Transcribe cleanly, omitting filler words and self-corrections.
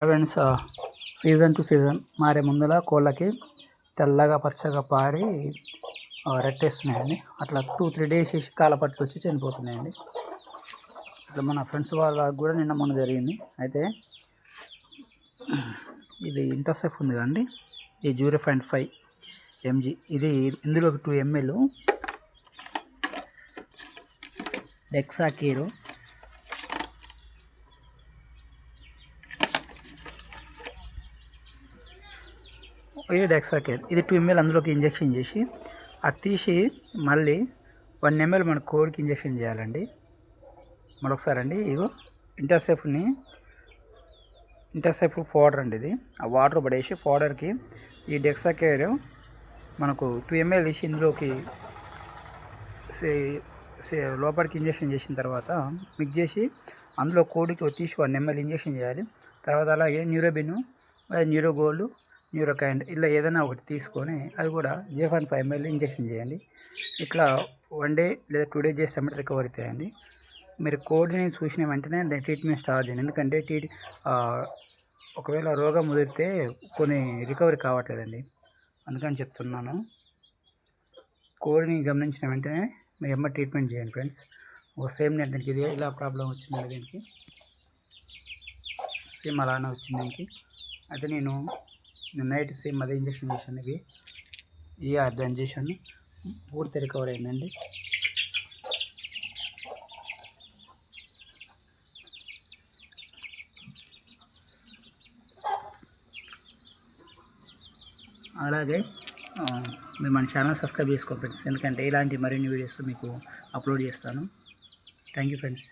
Friends, season to season మారే ముందల కోళ్ళకి తెల్లగా పచ్చగా పారి రెట్టేస్తున్నాయండి. అట్లా 2-3 డేస్ వేసి కాలపట్లు వచ్చి చనిపోతున్నాయండి. ఇట్లా మన ఫ్రెండ్స్ వాళ్ళకి కూడా నిన్న మొన్న జరిగింది. అయితే ఇది ఇంటర్సెఫ్ ఉంది కదండి, ఈ 0.5 mg, ఇది ఇందులో 2 ml డెక్సాకేర్, ఇది డెక్సాకేర్, ఇది 2 ml అందులోకి ఇంజెక్షన్ చేసి అది తీసి మళ్ళీ 1 ml మన కోడికి ఇంజెక్షన్ చేయాలండి. మరొకసారి అండి, ఇగో ఇంటర్సెఫ్ పౌడర్ అండి, ఇది ఆ వాటర్ పడేసి పౌడర్కి ఈ డెక్సాకేర్ మనకు 2 ml తీసి ఇందులోకి లోపలికి ఇంజెక్షన్ చేసిన తర్వాత మిక్స్ చేసి అందులో కోడికి తీసి 1 ml ఇంజెక్షన్ చేయాలి. తర్వాత అలాగే న్యూరోబిన్, న్యూరోగోల్డ్, న్యూరోకైండ్ ఇలా ఏదైనా ఒకటి తీసుకొని అది కూడా 0.5 ml ఇంజెక్షన్ చేయండి. ఇట్లా 1 డే లేదా 2 డేస్ చేస్తే రికవర్ అవుతాయండి. మీరు కోడిని చూసిన వెంటనే దాని ట్రీట్మెంట్ స్టార్ట్ చేయండి. ఎందుకంటే ఒకవేళ రోగం ముదిరితే కొన్ని రికవరీ కావట్లేదండి. అందుకని చెప్తున్నాను, కోడిని గమనించిన వెంటనే మీరు ట్రీట్మెంట్ చేయండి ఫ్రెండ్స్. సేమ్ నేను దీనికి ఇది ఇలా ప్రాబ్లం వచ్చిందండి, దీనికి సేమ్ అలానే వచ్చింది దీనికి. అయితే నేను నైట్ సేమ్ అదే ఇంజక్షన్ చేశాను, ఈ అర్థం చేశాను, పూర్తి రికవర్ అయిందండి. అలాగే మీరు మన ఛానల్ సబ్స్క్రైబ్ చేసుకోండి ఫ్రెండ్స్, ఎందుకంటే ఇలాంటి మరిన్ని వీడియోస్ మీకు అప్లోడ్ చేస్తాను. Thank you friends.